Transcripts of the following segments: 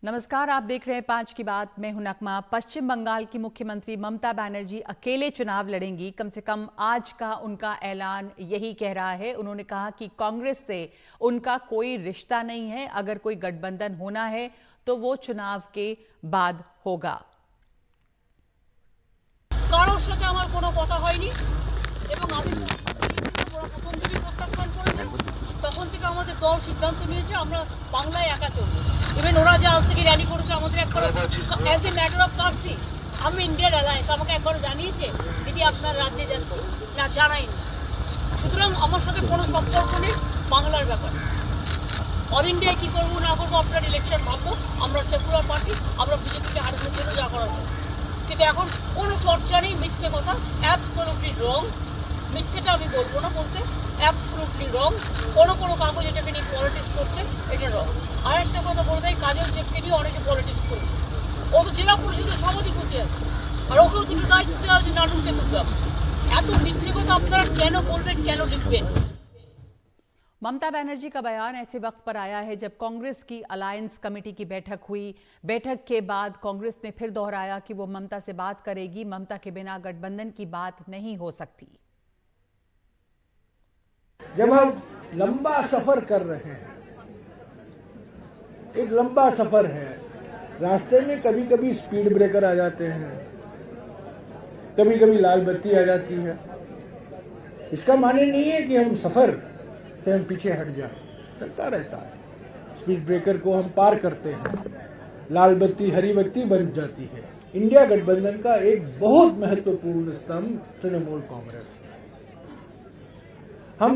नमस्कार, आप देख रहे हैं 5 की बात। मैं हूं नकमा। पश्चिम बंगाल की मुख्यमंत्री ममता बनर्जी अकेले चुनाव लड़ेंगी। कम से कम आज का उनका ऐलान यही कह रहा है। उन्होंने कहा कि कांग्रेस से उनका कोई रिश्ता नहीं है। अगर कोई गठबंधन होना है तो वो चुनाव के बाद होगा। কারোর সাথে আমার কোনো কথা হয়নি এবং আমি প্রথম থেকে প্রত্যাখ্যান করেছি। তখন থেকে আমাদের দল সিদ্ধান্ত নিয়েছে আমরা বাংলায় একা চলব। ইভেন ওরা যে আজ থেকে র্যালি করেছে আমাদের একবার অ্যাজ এ ম্যাটার অফ কার্সি আমি ইন্ডিয়ার অ্যালায়েন্স আমাকে একবার জানিয়েছে দিদি আপনার রাজ্যে যাচ্ছি না, জানাইনি। সুতরাং আমার সাথে কোনো সম্পর্ক নেই বাংলার ব্যাপারে। অল ইন্ডিয়ায় কী করবো না করবো আপনার ইলেকশন ভাববো। আমরা সেকুলার পার্টি, আমরা বিজেপিকে হারানোর জন্য যা করার করবো। কিন্তু এখন কোনো চর্চা নেই, মিথ্যে কথা, অ্যাবসলিউটলি রং। মিথ্যেটা আমি বলবো না, বলতে অ্যাবসলিউটলি রং। কোনো কাগজ এটাকে নিয়ে পলিটিক্স করছে, এটা রং। আর একটা কথা বলে দেয়, কাজল চেপকে নিয়ে অনেকে পলিটিক্স করেছে। ও তো জেলা পরিষদের সভাধিপতি আছে, আর ওকেও দুটো দায়িত্ব দেওয়া আছে, নাটুনকে দুটো। এত মিথ্যে কথা আপনারা কেন বলবেন, কেন লিখবেন? ममता बनर्जी का बयान ऐसे वक्त पर आया है जब कांग्रेस की अलायंस कमेटी की बैठक हुई। बैठक के बाद कांग्रेस ने फिर दोहराया कि वो ममता से बात करेगी। ममता के बिना गठबंधन की बात नहीं हो सकती। जब हम लंबा सफर कर रहे हैं, एक लंबा सफर है, रास्ते में कभी कभी स्पीड ब्रेकर आ जाते हैं, कभी कभी लाल बत्ती आ जाती है। इसका माने नहीं है कि हम सफर से हम पीछे हट जाए, चलता रहता है। स्पीड ब्रेकर को हम पार करते हैं, लाल बत्ती हरी बत्ती बन जाती है। इंडिया गठबंधन का एक बहुत महत्वपूर्ण स्तंभ तृणमूल कांग्रेस है। हम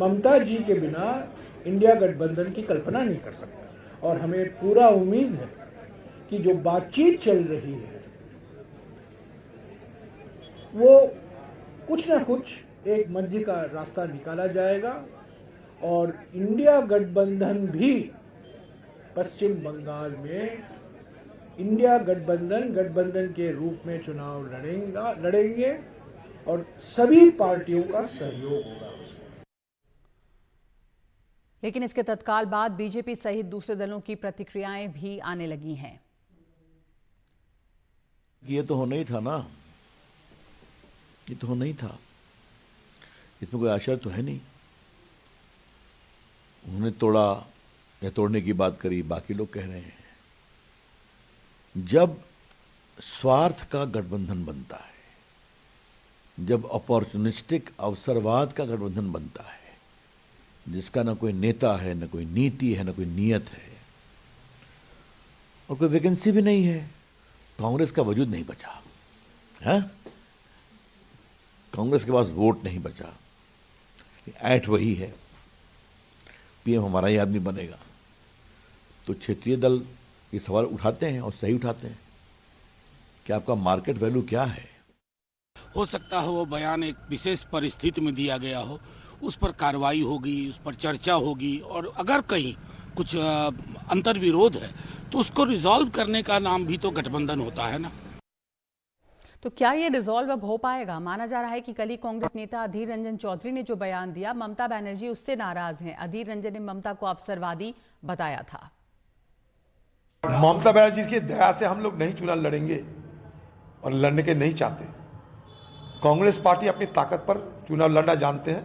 ममता जी के बिना इंडिया गठबंधन की कल्पना नहीं कर सकते और हमें पूरा उम्मीद है कि जो बातचीत चल रही है वो कुछ ना कुछ एक मध्य का रास्ता निकाला जाएगा और इंडिया गठबंधन भी पश्चिम बंगाल में इंडिया गठबंधन के रूप में चुनाव लड़ेंगे और सभी पार्टियों का सहयोग होगा उसमें। लेकिन इसके तत्काल बाद बीजेपी सहित दूसरे दलों की प्रतिक्रियाएं भी आने लगी हैं। ये तो होना ही था ना, ये तो होना ही था, इसमें कोई आशा तो है नहीं। उन्होंने तोड़ा या तोड़ने की बात करी, बाकी लोग कह रहे हैं। जब स्वार्थ का गठबंधन बनता है, जब अपॉर्चुनिस्टिक अवसरवाद का गठबंधन बनता है, जिसका ना कोई नेता है, ना कोई नीति है, ना कोई नीयत है और कोई वैकेंसी भी नहीं है, कांग्रेस का वजूद नहीं बचा है। कांग्रेस के पास वोट नहीं बचा, ऐठ वही है, पीएम हमारा ही आदमी बनेगा। तो क्षेत्रीय दल ये सवाल उठाते हैं और सही उठाते हैं कि आपका मार्केट वैल्यू क्या है। हो सकता है वो बयान एक विशेष परिस्थिति में दिया गया हो, उस पर कार्रवाई होगी, उस पर चर्चा होगी और अगर कहीं कुछ अंतर्विरोध है तो उसको रिजॉल्व करने का नाम भी तो गठबंधन होता है ना। तो क्या ये रिजॉल्व अब हो पाएगा? माना जा रहा है कि कल ही कांग्रेस नेता अधीर रंजन चौधरी ने जो बयान दिया, ममता बनर्जी उससे नाराज हैं। अधीर रंजन ने ममता को अवसरवादी बताया था। ममता बनर्जी की दया से हम लोग नहीं चुनाव लड़ेंगे और लड़ने के नहीं चाहते। कांग्रेस पार्टी अपनी ताकत पर चुनाव लड़ना जानते हैं।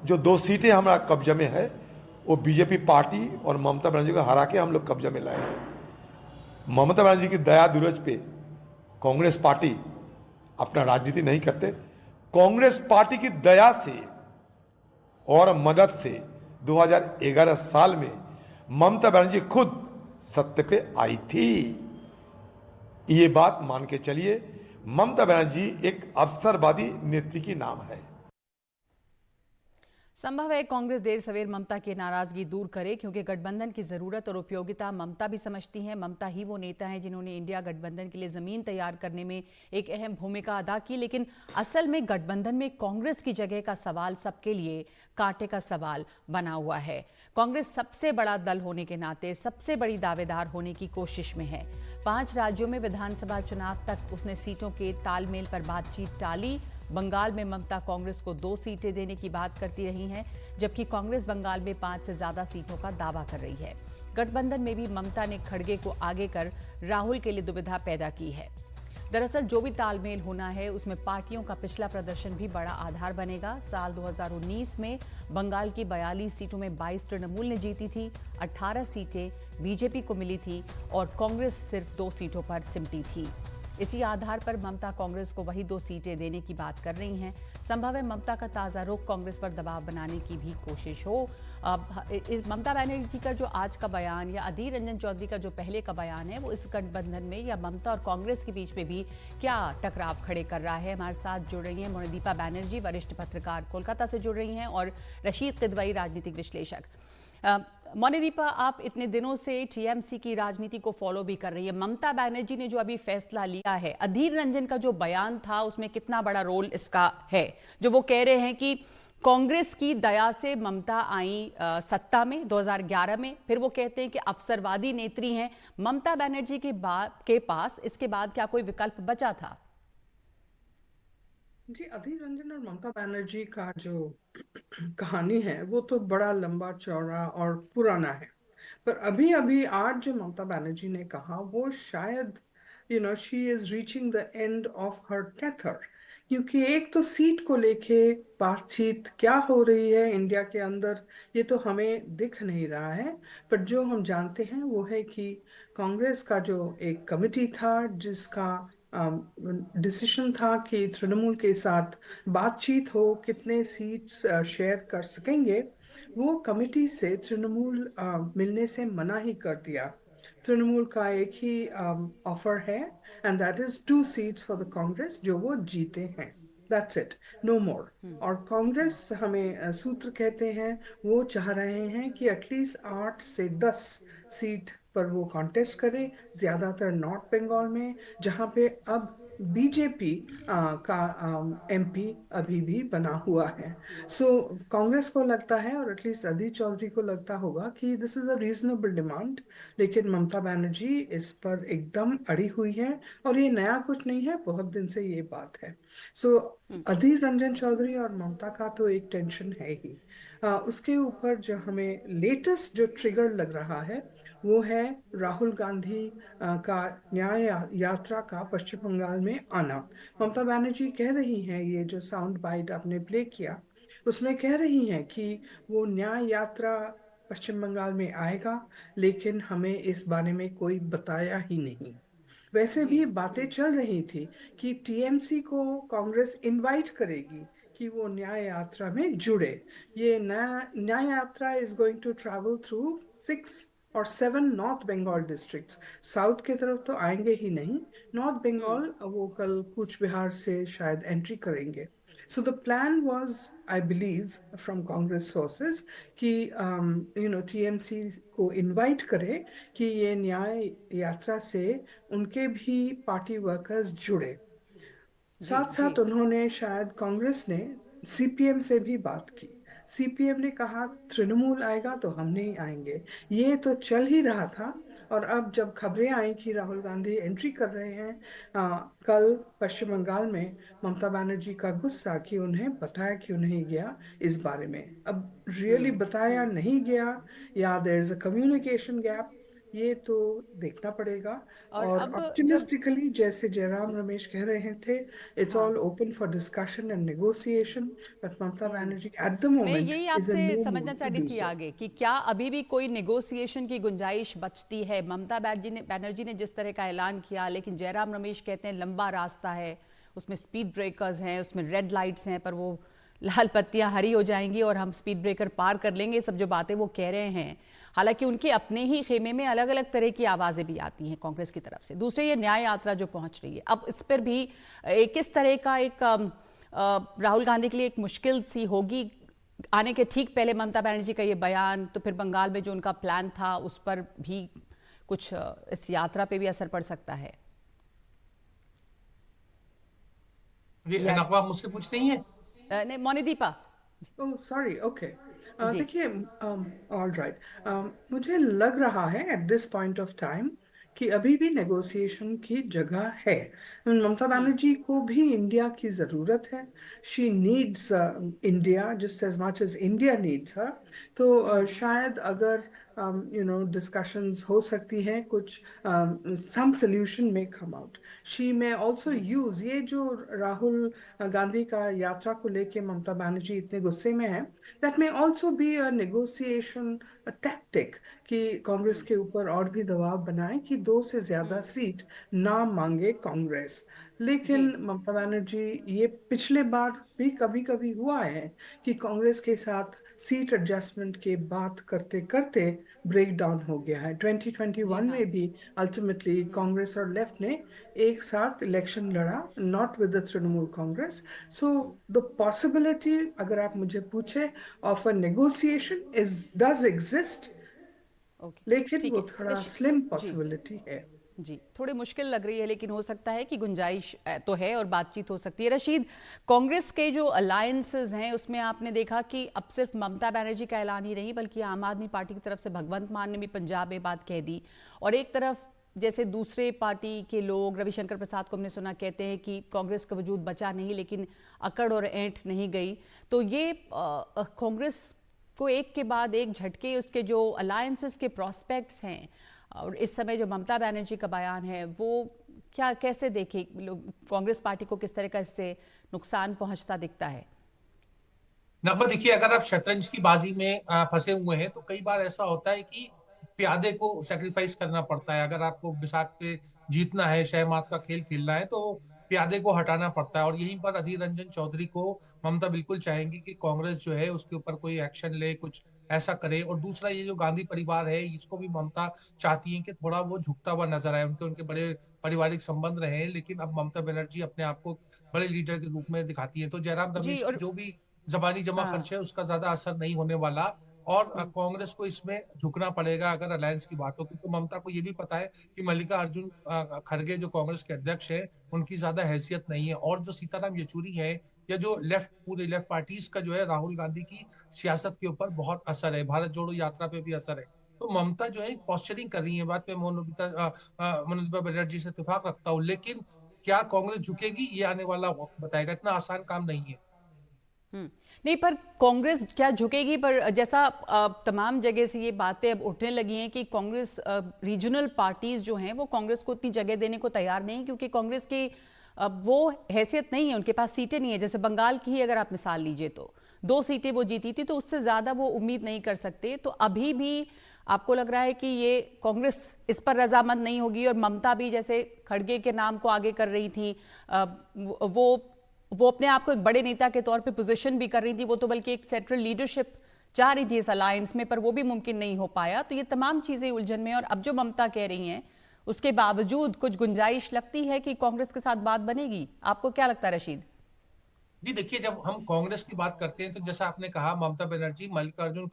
जो 2 सीटें हमारा कब्जे में है वो बीजेपी पार्टी और ममता बनर्जी को हरा के हम लोग कब्जे में लाए हैं। ममता बनर्जी की दया दूरज पे कांग्रेस पार्टी अपना राजनीति नहीं करते। कांग्रेस पार्टी की दया से और मदद से 2011 साल में ममता बनर्जी खुद सत्य पे आई थी। ये बात मान के चलिए, ममता बनर्जी एक अवसरवादी नेत्री की नाम है। संभव है कांग्रेस देर सवेर ममता की नाराजगी दूर करे, क्योंकि गठबंधन की जरूरत और उपयोगिता ममता भी समझती हैं। ममता ही वो नेता हैं जिन्होंने इंडिया गठबंधन के लिए जमीन तैयार करने में एक अहम भूमिका अदा की। लेकिन असल में गठबंधन में कांग्रेस की जगह का सवाल सबके लिए कांटे का सवाल बना हुआ है। कांग्रेस सबसे बड़ा दल होने के नाते सबसे बड़ी दावेदार होने की कोशिश में है। 5 राज्यों में विधानसभा चुनाव तक उसने सीटों के तालमेल पर बातचीत टाली। बंगाल में ममता कांग्रेस को 2 सीटें देने की बात करती रही हैं, जबकि कांग्रेस बंगाल में 5 से ज्यादा सीटों का दावा कर रही है। गठबंधन में भी ममता ने खड़गे को आगे कर राहुल के लिए दुविधा पैदा की है। दरअसल जो भी तालमेल होना है उसमें पार्टियों का पिछला प्रदर्शन भी बड़ा आधार बनेगा। साल 2019 में बंगाल की 42 सीटों में 22 तृणमूल ने जीती थी, 18 सीटें बीजेपी को मिली थी और कांग्रेस सिर्फ 2 सीटों पर सिमटी थी। इसी आधार पर ममता कांग्रेस को वही 2 सीटें देने की बात कर रही हैं। संभव है ममता का ताज़ा रुख कांग्रेस पर दबाव बनाने की भी कोशिश हो। अब इस ममता बनर्जी का जो आज का बयान या अधीर रंजन चौधरी का जो पहले का बयान है वो इस गठबंधन में या ममता और कांग्रेस के बीच में भी क्या टकराव खड़े कर रहा है। हमारे साथ जुड़ रही हैं मोनिदीपा बनर्जी, वरिष्ठ पत्रकार कोलकाता से जुड़ रही हैं, और रशीद किदवई, राजनीतिक विश्लेषक। मोनिदीपा, आप इतने दिनों से टीएमसी की राजनीति को फॉलो भी कर रही है। ममता बनर्जी ने जो अभी फैसला लिया है, अधीर रंजन का जो बयान था उसमें कितना बड़ा रोल इसका है, जो वो कह रहे हैं कि कांग्रेस की दया से ममता आई सत्ता में 2011 में, फिर वो कहते हैं कि अवसरवादी नेत्री हैं ममता बनर्जी के पास इसके बाद क्या कोई विकल्प बचा था? जी, अधीर रंजन और ममता बनर्जी का जो कहानी है वो तो बड़ा लंबा चौड़ा और पुराना है। पर अभी अभी आज जो ममता बनर्जी ने कहा वो शायद she is reaching the end of her tether, क्योंकि एक तो सीट को लेके बातचीत क्या हो रही है इंडिया के अंदर ये तो हमें दिख नहीं रहा है। पर जो हम जानते हैं वो है कि कांग्रेस का जो एक कमिटी था जिसका डिसीजन था कि तृणमूल के साथ बातचीत हो, कितने सीट्स शेयर कर सकेंगे, वो कमिटी से तृणमूल मिलने से मना ही कर दिया। तृणमूल का एक ही ऑफर है and that is 2 seats for the Congress, जो वो जीते हैं। दैट्स इट, नो मोर। और कांग्रेस हमें सूत्र कहते हैं वो चाह रहे हैं कि एटलीस्ट 8 से 10 सीट पर वो कॉन्टेस्ट करे, ज्यादातर नॉर्थ बंगाल में, जहां पे अब बीजेपी का एमपी अभी भी बना हुआ है। सो कांग्रेस को लगता है और एटलीस्ट अधीर चौधरी को लगता होगा कि this is a reasonable demand, लेकिन ममता बनर्जी इस पर एकदम अड़ी हुई है और ये नया कुछ नहीं है, बहुत दिन से ये बात है। सो अधीर रंजन चौधरी और ममता का तो एक टेंशन है ही। उसके ऊपर जो हमें लेटेस्ट जो ट्रिगर लग रहा है वो है राहुल गांधी का न्याय यात्रा का पश्चिम बंगाल में आना। ममता बनर्जी कह रही हैं, ये जो साउंड बाइट आपने प्ले किया उसमें कह रही हैं कि वो न्याय यात्रा पश्चिम बंगाल में आएगा, लेकिन हमें इस बारे में कोई बताया ही नहीं। वैसे भी बातें चल रही थी कि टीएमसी को कांग्रेस इनवाइट करेगी कि वो न्याय यात्रा में जुड़े। ये Nyay Yatra is going to travel through 6 और 7 नॉर्थ बंगाल डिस्ट्रिक्ट्स। साउथ की तरफ तो आएंगे ही नहीं, नॉर्थ बंगाल वो कल कूच बिहार से शायद एंट्री करेंगे। So the plan was, I believe from Congress sources, कि टीएमसी को इनवाइट करे कि ये न्याय यात्रा से उनके भी पार्टी वर्कर्स जुड़े। साथ साथ उन्होंने शायद कांग्रेस ने सीपीएम से भी बात की। सीपीएम ने कहा तृणमूल आएगा तो हम नहीं आएंगे, ये तो चल ही रहा था। और अब जब खबरें आई कि राहुल गांधी एंट्री कर रहे हैं कल पश्चिम बंगाल में, ममता बनर्जी का गुस्सा कि उन्हें बताया क्यों नहीं गया इस बारे में। अब रियली बताया नहीं गया या there is a communication gap, ये तो देखना पड़ेगा। और अब ऑप्टिमिस्टिकली जैसे जयराम रमेश कह रहे थे, it's all open for discussion and negotiation, but Mamata Banerjee at the मैं मोमेंट यही इज इन आपसे नो समझना मूड चाह टू रही डू थी सो। आगे कि क्या अभी भी कोई नेगोशिएशन की गुंजाइश बचती है? ममता बनर्जी ने जिस तरह का ऐलान किया, लेकिन जयराम रमेश कहते हैं लंबा रास्ता है, उसमें स्पीड ब्रेकर्स हैं, उसमें रेड लाइट्स हैं, पर वो लाल पत्तियां हरी हो जाएंगी और हम स्पीड ब्रेकर पार कर लेंगे। सब जो बातें वो कह रहे हैं, हालांकि उनके अपने ही खेमे में अलग अलग तरह की आवाजें भी आती हैं कांग्रेस की तरफ से। दूसरे ये न्याय यात्रा जो पहुंच रही है, अब इस पर भी किस तरह का एक राहुल गांधी के लिए एक मुश्किल सी होगी। आने के ठीक पहले ममता बनर्जी का ये बयान, तो फिर बंगाल में जो उनका प्लान था उस पर भी कुछ इस यात्रा पे भी असर पड़ सकता है। आप मुझसे पूछ रही हैं? नहीं, मोनिदीपा ओह सॉरी, ओके। जी। देखिए, ऑल राइट, मुझे लग रहा है at this point of time कि अभी भी नेगोशिएशन की जगह है। ममता बनर्जी को भी इंडिया की ज़रूरत है। She needs India just as much as India needs her. तो शायद अगर डिस्कशंस हो सकती हैं, कुछ सम सोल्यूशन में कम आउट। शी में ऑल्सो यूज ये जो राहुल गांधी का यात्रा को लेके ममता बनर्जी इतने गुस्से में है, दैट में also be a negotiation tactic कि कांग्रेस के ऊपर और भी दबाव बनाए कि 2 से ज्यादा सीट ना मांगे कांग्रेस। लेकिन जी। ममता बनर्जी, ये पिछले बार भी कभी कभी हुआ है कि कांग्रेस के साथ सीट एडजस्टमेंट के बात करते करते ब्रेक डाउन हो गया है। जी 2021 हाँ। में भी अल्टीमेटली कांग्रेस और लेफ्ट ने एक साथ इलेक्शन लड़ा, not with the Trinamool Congress. So the possibility, अगर आप मुझे पूछे, of a negotiation is does exist, okay. लेकिन ठीक वो है थोड़ा स्लिम जी। पॉसिबिलिटी है। जी, थोड़ी मुश्किल लग रही है, लेकिन हो सकता है कि गुंजाइश तो है और बातचीत हो सकती है। रशीद, कांग्रेस के जो अलायंसेस हैं उसमें आपने देखा कि अब सिर्फ ममता बनर्जी का ऐलान ही नहीं, बल्कि आम आदमी पार्टी की तरफ से भगवंत मान ने भी पंजाब में बात कह दी, और एक तरफ जैसे दूसरे पार्टी के लोग, रविशंकर प्रसाद को हमने सुना कहते हैं कि कांग्रेस का वजूद बचा नहीं, लेकिन अकड़ और ऐंठ नहीं गई। तो ये कांग्रेस को एक के बाद एक झटके, उसके जो अलायंसेस के प्रॉस्पेक्ट्स हैं और इस समय जो ममता बनर्जी का बयान है, वो क्या, कैसे देखे लोग, कांग्रेस पार्टी को किस तरह का इससे नुकसान पहुंचता दिखता है? नंबर देखिए, अगर आप शतरंज की बाजी में फंसे हुए हैं तो कई बार ऐसा होता है कि प्यादे को सैक्रिफाइस करना पड़ता है। अगर आपको बिसात पे जीतना है, शहमात का खेल खेलना है, तो प्यादे को हटाना पड़ता है। और यहीं पर अधीर रंजन चौधरी को ममता बिल्कुल चाहेंगी कि कांग्रेस जो है उसके ऊपर कोई एक्शन ले, कुछ ऐसा करे। और दूसरा, ये जो गांधी परिवार है, इसको भी ममता चाहती है कि थोड़ा वो झुकता हुआ नजर आए। उनके उनके बड़े पारिवारिक संबंध रहे हैं, लेकिन अब ममता बनर्जी अपने आप को बड़े लीडर के रूप में दिखाती है। तो जयराम जी। रमेश की और जो भी जबानी जमा हाँ। खर्च है उसका ज्यादा असर नहीं होने वाला। और कांग्रेस को इसमें झुकना पड़ेगा अगर अलायंस की बात हो, क्योंकि ममता को ये भी पता है कि मल्लिकार्जुन खड़गे जो कांग्रेस के अध्यक्ष है, उनकी ज्यादा हैसियत नहीं है। और जो सीताराम येचुरी है, या जो लेफ्ट, पूरे लेफ्ट पार्टीज का जो है, राहुल गांधी की सियासत के ऊपर बहुत असर है, भारत जोड़ो यात्रा पे भी असर है। तो ममता जो है पोस्चरिंग कर रही है। बात पे मनोरमा बनर्जी से इत्तेफाक रखता हूँ, लेकिन क्या कांग्रेस झुकेगी, ये आने वाला वक्त बताएगा। इतना आसान काम नहीं है। नहीं, पर कांग्रेस क्या झुकेगी? पर जैसा तमाम जगह से ये बातें अब उठने लगी हैं कि कांग्रेस, रीजनल पार्टीज जो हैं वो कांग्रेस को उतनी जगह देने को तैयार नहीं, क्योंकि कांग्रेस की वो हैसियत नहीं है, उनके पास सीटें नहीं है। जैसे बंगाल की ही अगर आप मिसाल लीजिए तो 2 सीटें वो जीती थी, तो उससे ज्यादा वो उम्मीद नहीं कर सकते। तो अभी भी आपको लग रहा है कि ये कांग्रेस इस पर रजामंद नहीं होगी? और ममता भी जैसे खड़गे के नाम को आगे कर रही थी, वो अपने आप को एक बड़े नेता के तौर पे पोजीशन भी कर रही थी, वो तो बल्कि एक सेंट्रल लीडरशिप चाह रही थी इस अलायंस में, पर वो भी मुमकिन नहीं हो पाया। तो ये तमाम चीजें उलझन में, और अब जो ममता कह रही हैं उसके बावजूद कुछ गुंजाइश लगती है कि कांग्रेस के साथ बात बनेगी। आपको क्या लगता है रशीद? जी देखिए, जब हम कांग्रेस की बात करते हैं तो जैसा आपने कहा, ममता बनर्जी मल्लिकार्जुन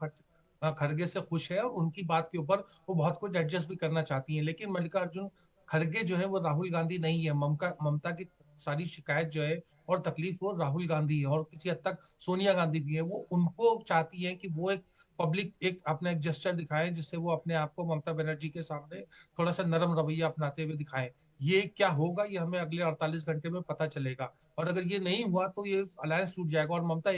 खड़गे से खुश है और उनकी बात के ऊपर वो बहुत कुछ एडजस्ट भी करना चाहती हैं। लेकिन मल्लिकार्जुन खड़गे जो है वो राहुल गांधी नहीं है। ममता की सारी शिकायत जो है और तकलीफ वो राहुल गांधी है, और किसी हद तक सोनिया गांधी भी है। वो उनको चाहती है कि वो एक पब्लिक, एक अपना एक जेस्चर दिखाए, जिससे वो अपने आप को ममता बनर्जी के सामने थोड़ा सा नरम रवैया अपनाते हुए दिखाए। ये क्या होगा, ये हमें अगले 48 घंटे में पता चलेगा। और अगर ये नहीं हुआ तो ये अलायंस टूट जाएगा। और ममता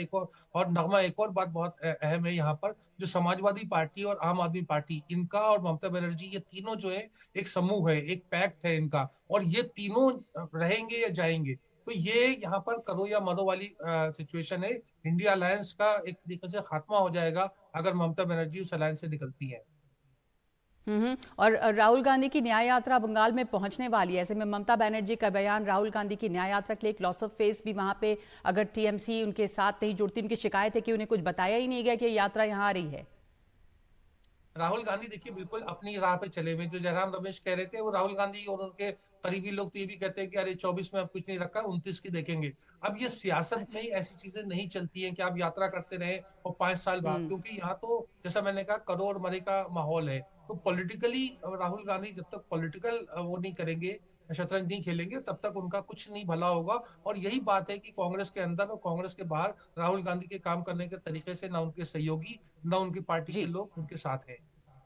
और नगमा, एक और बात बहुत अहम है यहाँ पर, जो समाजवादी पार्टी और आम आदमी पार्टी, इनका और ममता बनर्जी, ये तीनों जो है एक समूह है, एक पैक्ट है इनका, और ये तीनों रहेंगे या जाएंगे। तो ये यहाँ पर करो या मरो वाली सिचुएशन है। इंडिया अलायंस का एक तरीके से खात्मा हो जाएगा अगर ममता बनर्जी उस अलायंस से निकलती है। और राहुल गांधी की न्याय यात्रा बंगाल में पहुंचने वाली है। ऐसे में ममता बनर्जी का बयान राहुल गांधी की न्याय यात्रा के लिए एक लॉस ऑफ फेस भी वहां पे, अगर टीएमसी उनके साथ नहीं जुड़ती, उनकी शिकायत है कि उन्हें कुछ बताया ही नहीं गया कि यात्रा यहां आ रही है। राहुल गांधी देखिए बिल्कुल अपनी राह पे चले हुए। जो जयराम रमेश कह रहे थे, वो राहुल गांधी और उनके करीबी लोग तो ये भी कहते हैं कि अरे 24 में अब कुछ नहीं रखा, 29 की देखेंगे। अब ये सियासत में ही ऐसी चीजें नहीं चलती हैं कि आप यात्रा करते रहे और 5 साल बाद, क्योंकि यहाँ तो जैसा मैंने कहा करोड़ मरे का माहौल है। तो पॉलिटिकली राहुल गांधी जब तक पॉलिटिकल वो नहीं करेंगे, शतरंज नहीं खेलेंगे, तब तक उनका कुछ नहीं भला होगा। और यही बात है कि कांग्रेस के अंदर और कांग्रेस के बाहर राहुल गांधी के काम करने के तरीके से ना उनके सहयोगी, ना उनकी पार्टी के जी लोग उनके साथ हैं।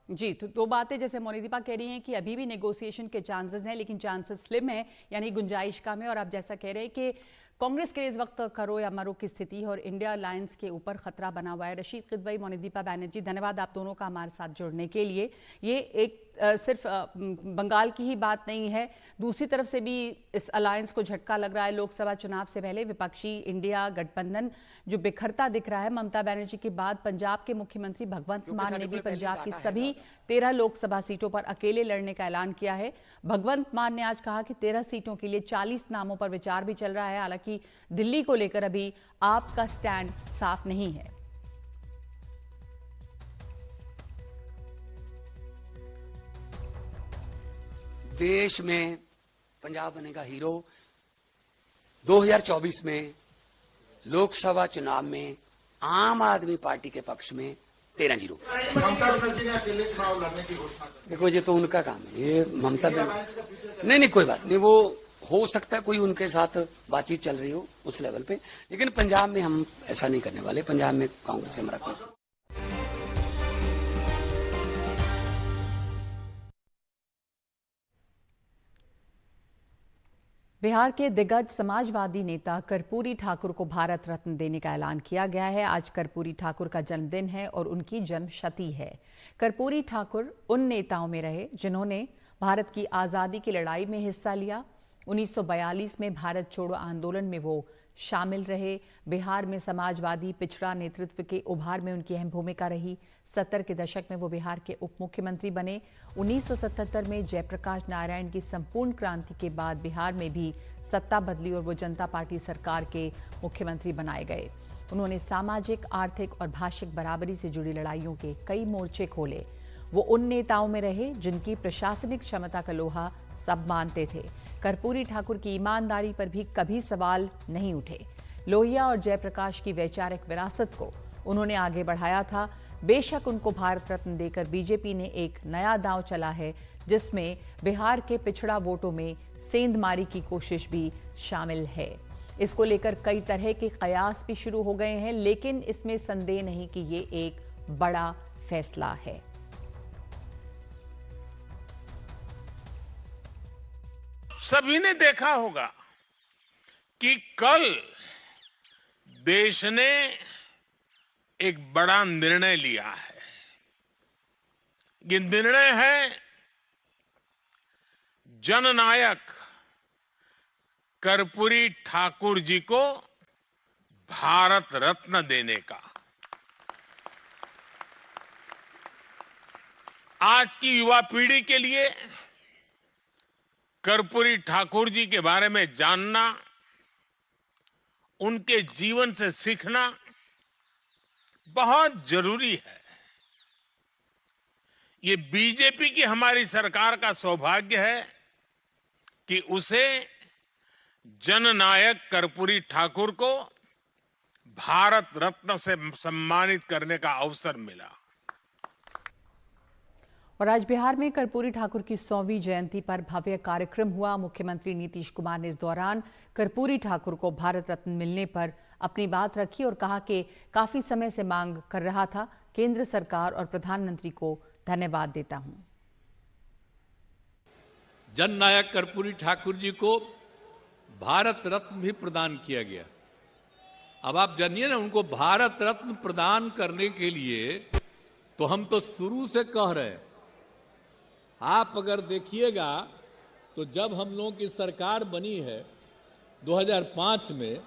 जी, तो 2 बातें जैसे मोनिदीपा कह रही हैं कि अभी भी नेगोशिएशन के चांसेस हैं, लेकिन चांसेस स्लिम है, यानी गुंजाइश कम है। और आप जैसा कह रहे हैं कि कांग्रेस के लिए इस वक्त करो या मरो की स्थिति है और इंडिया अलायंस के ऊपर खतरा बना हुआ है। रशीद किदवई, मोनिदीपा बैनर्जी, धन्यवाद आप दोनों का हमारे साथ जुड़ने के लिए। ये एक सिर्फ बंगाल की ही बात नहीं है, दूसरी तरफ से भी इस अलायंस को झटका लग रहा है। लोकसभा चुनाव से पहले विपक्षी इंडिया गठबंधन जो बिखरता दिख रहा है। ममता बनर्जी के बाद पंजाब के मुख्यमंत्री भगवंत मान ने भी पंजाब की सभी 13 लोकसभा सीटों पर अकेले लड़ने का ऐलान किया है। भगवंत मान ने आज कहा कि 13 सीटों के लिए 40 नामों पर विचार भी चल रहा है। हालांकि दिल्ली को लेकर अभी आपका स्टैंड साफ नहीं है। देश में पंजाब बनेगा हीरो। 2024 में लोकसभा चुनाव में आम आदमी पार्टी के पक्ष में 13-0। ममता बनर्जी ने अकेले चुनाव लड़ने की घोषणा की। देखो ये तो उनका काम है, ये ममता बनर्जी नहीं कोई बात नहीं, वो हो सकता है कोई उनके साथ बातचीत चल रही हो उस लेवल पे, लेकिन पंजाब में हम ऐसा नहीं करने वाले। पंजाब में कांग्रेस से हमारा कोई। बिहार के दिग्गज समाजवादी नेता कर्पूरी ठाकुर को भारत रत्न देने का ऐलान किया गया है। आज कर्पूरी ठाकुर का जन्मदिन है और उनकी जन्मशती है। कर्पूरी ठाकुर उन नेताओं में रहे जिन्होंने भारत की आज़ादी की लड़ाई में हिस्सा लिया। 1942 में भारत छोड़ो आंदोलन में वो शामिल रहे। बिहार में समाजवादी पिछड़ा नेतृत्व के उभार में उनकी अहम भूमिका रही। 70 के दशक में वो बिहार के उप मुख्यमंत्री बने। 1977 में जयप्रकाश नारायण की संपूर्ण क्रांति के बाद बिहार में भी सत्ता बदली और वो जनता पार्टी सरकार के मुख्यमंत्री बनाए गए। उन्होंने सामाजिक, आर्थिक और भाषिक बराबरी से जुड़ी लड़ाइयों के कई मोर्चे खोले। वो उन नेताओं में रहे जिनकी प्रशासनिक क्षमता का लोहा सब मानते थे। कर्पूरी ठाकुर की ईमानदारी पर भी कभी सवाल नहीं उठे। लोहिया और जयप्रकाश की वैचारिक विरासत को उन्होंने आगे बढ़ाया था। बेशक उनको भारत रत्न देकर बीजेपी ने एक नया दांव चला है, जिसमें बिहार के पिछड़ा वोटों में सेंधमारी की कोशिश भी शामिल है। इसको लेकर कई तरह के कयास भी शुरू हो गए हैं, लेकिन इसमें संदेह नहीं कि ये एक बड़ा फैसला है। सभी ने देखा होगा कि कल देश ने एक बड़ा निर्णय लिया है। ये निर्णय है जननायक कर्पूरी ठाकुर जी को भारत रत्न देने का। आज की युवा पीढ़ी के लिए कर्पूरी ठाकुर जी के बारे में जानना, उनके जीवन से सीखना बहुत जरूरी है। ये बीजेपी की हमारी सरकार का सौभाग्य है कि उसे जननायक कर्पूरी ठाकुर को भारत रत्न से सम्मानित करने का अवसर मिला। और आज बिहार में कर्पूरी ठाकुर की 100वीं जयंती पर भव्य कार्यक्रम हुआ। मुख्यमंत्री नीतीश कुमार ने इस दौरान कर्पूरी ठाकुर को भारत रत्न मिलने पर अपनी बात रखी और कहा कि काफी समय से मांग कर रहा था। केंद्र सरकार और प्रधानमंत्री को धन्यवाद देता हूं। जननायक कर्पूरी ठाकुर जी को भारत रत्न भी प्रदान किया गया। अब आप जानिए ना, उनको भारत रत्न प्रदान करने के लिए तो हम तो शुरू से कह रहे हैं। आप अगर देखिएगा तो जब हम लोगों की सरकार बनी है 2005 में,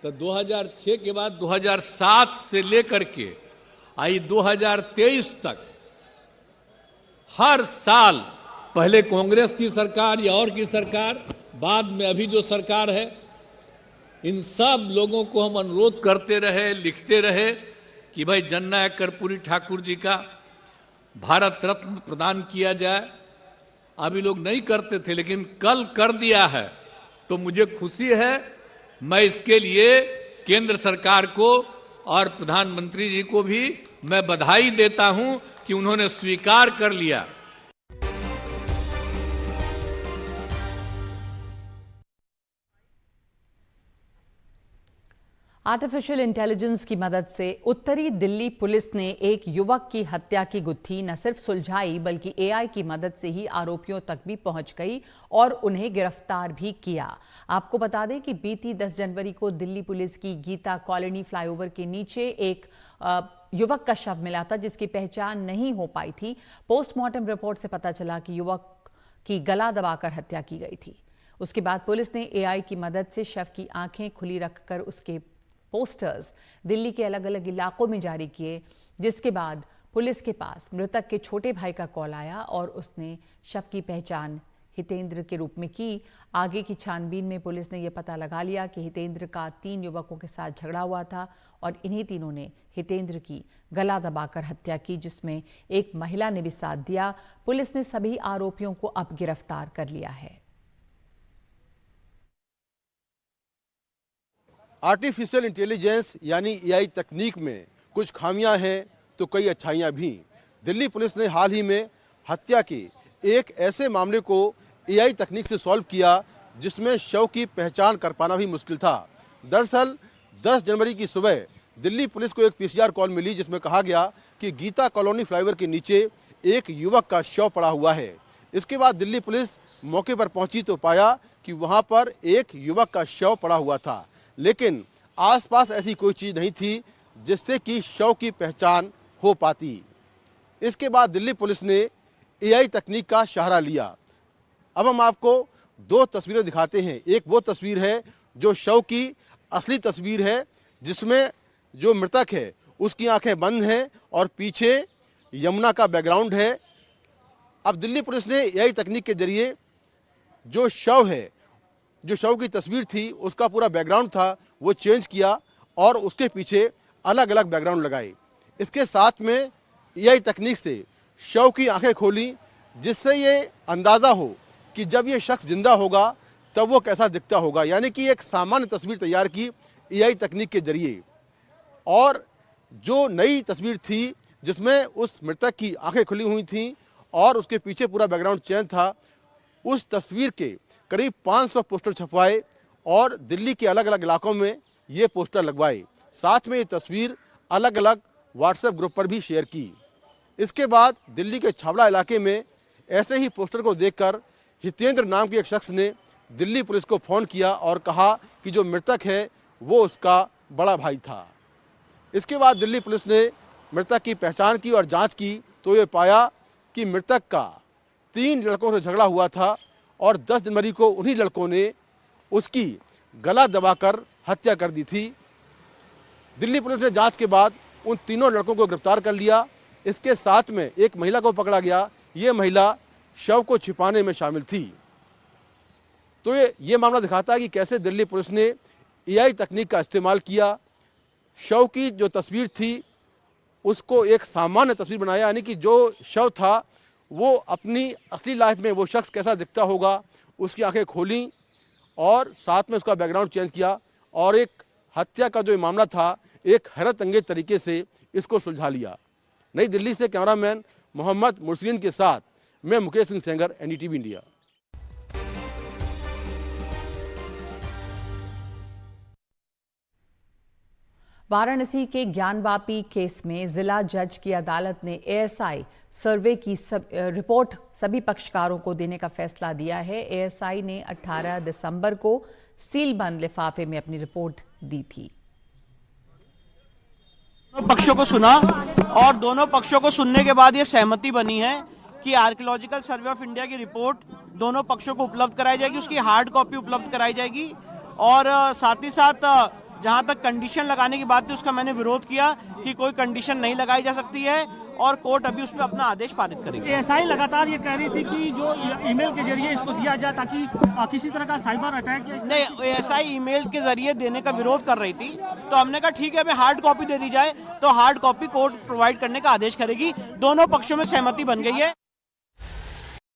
तो 2006 के बाद 2007 से लेकर के आई 2023 तक हर साल, पहले कांग्रेस की सरकार या और की सरकार, बाद में अभी जो सरकार है, इन सब लोगों को हम अनुरोध करते रहे, लिखते रहे कि भाई जननायक कर्पूरी ठाकुर जी का भारत रत्न प्रदान किया जाए। अभी लोग नहीं करते थे, लेकिन कल कर दिया है, तो मुझे खुशी है। मैं इसके लिए केंद्र सरकार को और प्रधानमंत्री जी को भी मैं बधाई देता हूं कि उन्होंने स्वीकार कर लिया। आर्टिफिशियल इंटेलिजेंस की मदद से उत्तरी दिल्ली पुलिस ने एक युवक की हत्या की गुत्थी न सिर्फ सुलझाई बल्कि एआई की मदद से ही आरोपियों तक भी पहुंच गई और उन्हें गिरफ्तार भी किया। आपको बता दें कि बीती 10 जनवरी को दिल्ली पुलिस की गीता कॉलोनी फ्लाईओवर के नीचे एक युवक का शव मिला था जिसकी पहचान नहीं हो पाई थी। पोस्टमार्टम रिपोर्ट से पता चला कि युवक की गला दबाकर हत्या की गई थी। उसके बाद पुलिस ने एआई की मदद से शव की आंखें खुली रखकर उसके पोस्टर्स दिल्ली के अलग अलग इलाकों में जारी किए, जिसके बाद पुलिस के पास मृतक के छोटे भाई का कॉल आया और उसने शव की पहचान हितेंद्र के रूप में की। आगे की छानबीन में पुलिस ने यह पता लगा लिया कि हितेंद्र का 3 युवकों के साथ झगड़ा हुआ था और इन्हीं तीनों ने हितेंद्र की गला दबाकर हत्या की, जिसमें एक महिला ने भी साथ दिया। पुलिस ने सभी आरोपियों को अब गिरफ्तार कर लिया है। आर्टिफिशियल इंटेलिजेंस यानी एआई तकनीक में कुछ खामियां हैं तो कई अच्छाइयां भी। दिल्ली पुलिस ने हाल ही में हत्या के एक ऐसे मामले को एआई तकनीक से सॉल्व किया जिसमें शव की पहचान कर पाना भी मुश्किल था। दरअसल 10 जनवरी की सुबह दिल्ली पुलिस को एक पीसीआर कॉल मिली जिसमें कहा गया कि गीता कॉलोनी फ्लाईओवर के नीचे एक युवक का शव पड़ा हुआ है। इसके बाद दिल्ली पुलिस मौके पर पहुंची तो पाया कि वहां पर एक युवक का शव पड़ा हुआ था, लेकिन आसपास ऐसी कोई चीज नहीं थी जिससे कि शव की पहचान हो पाती। इसके बाद दिल्ली पुलिस ने एआई तकनीक का सहारा लिया। अब हम आपको 2 तस्वीरें दिखाते हैं। एक वो तस्वीर है जो शव की असली तस्वीर है जिसमें जो मृतक है उसकी आंखें बंद हैं और पीछे यमुना का बैकग्राउंड है। अब दिल्ली पुलिस ने एआई तकनीक के जरिए जो शव है, जो शव की तस्वीर थी उसका पूरा बैकग्राउंड था वो चेंज किया और उसके पीछे अलग अलग बैकग्राउंड लगाए। इसके साथ में एआई तकनीक से शव की आंखें खोली जिससे ये अंदाज़ा हो कि जब ये शख्स जिंदा होगा तब वो कैसा दिखता होगा, यानी कि एक सामान्य तस्वीर तैयार की एआई तकनीक के जरिए। और जो नई तस्वीर थी जिसमें उस मृतक की आंखें खुली हुई थीं और उसके पीछे पूरा बैकग्राउंड चेंज था, उस तस्वीर के करीब 500 पोस्टर छपवाए और दिल्ली के अलग अलग इलाकों में ये पोस्टर लगवाए। साथ में ये तस्वीर अलग अलग व्हाट्सएप ग्रुप पर भी शेयर की। इसके बाद दिल्ली के छावड़ा इलाके में ऐसे ही पोस्टर को देखकर हितेंद्र नाम के एक शख्स ने दिल्ली पुलिस को फ़ोन किया और कहा कि जो मृतक है वो उसका बड़ा भाई था। इसके बाद दिल्ली पुलिस ने मृतक की पहचान की और जाँच की तो ये पाया कि मृतक का 3 लड़कों से झगड़ा हुआ था और 10 जनवरी को उन्हीं लड़कों ने उसकी गला दबाकर हत्या कर दी थी। दिल्ली पुलिस ने जांच के बाद उन तीनों लड़कों को गिरफ्तार कर लिया। इसके साथ में एक महिला को पकड़ा गया। ये महिला शव को छिपाने में शामिल थी। तो ये मामला दिखाता है कि कैसे दिल्ली पुलिस ने एआई तकनीक का इस्तेमाल किया। शव की जो तस्वीर थी उसको एक सामान्य तस्वीर बनाया, यानी कि जो शव था वो अपनी असली लाइफ में वो शख्स कैसा दिखता होगा उसकी आंखें खोली और साथ में उसका बैकग्राउंड चेंज किया और एक हत्या का जो मामला था एक हैरत अंगेज तरीके से इसको सुलझा लिया। नई दिल्ली से कैमरामैन मोहम्मद मुर्सलीन के साथ मैं मुकेश सिंह सेंगर, एनडीटीवी इंडिया। वाराणसी के ज्ञानवापी केस में जिला जज की अदालत ने एएसआई सर्वे की रिपोर्ट सभी पक्षकारों को देने का फैसला दिया है। एएसआई ने 18 दिसंबर को सीलबंद लिफाफे में अपनी रिपोर्ट दी थी। दोनों पक्षों को सुना और दोनों पक्षों को सुनने के बाद ये सहमति बनी है कि आर्कियोलॉजिकल सर्वे ऑफ इंडिया की रिपोर्ट दोनों पक्षों को उपलब्ध कराई जाएगी, उसकी हार्ड कॉपी उपलब्ध कराई जाएगी। और साथ ही साथ जहां तक कंडीशन लगाने की बात थी उसका मैंने विरोध किया कि कोई कंडीशन नहीं लगाई जा सकती है और कोर्ट अभी उस पर अपना आदेश पारित करेगी। एएसआई लगातार ये कह रही थी कि जो ईमेल के जरिए इसको दिया जाए ताकि किसी तरह का साइबर अटैक या नहीं, एएसआई ईमेल के जरिए देने का विरोध कर रही थी तो हमने कहा ठीक है, हमें हार्ड कॉपी दे दी जाए, तो हार्ड कॉपी कोर्ट प्रोवाइड करने का आदेश करेगी। दोनों पक्षों में सहमति बन गई है।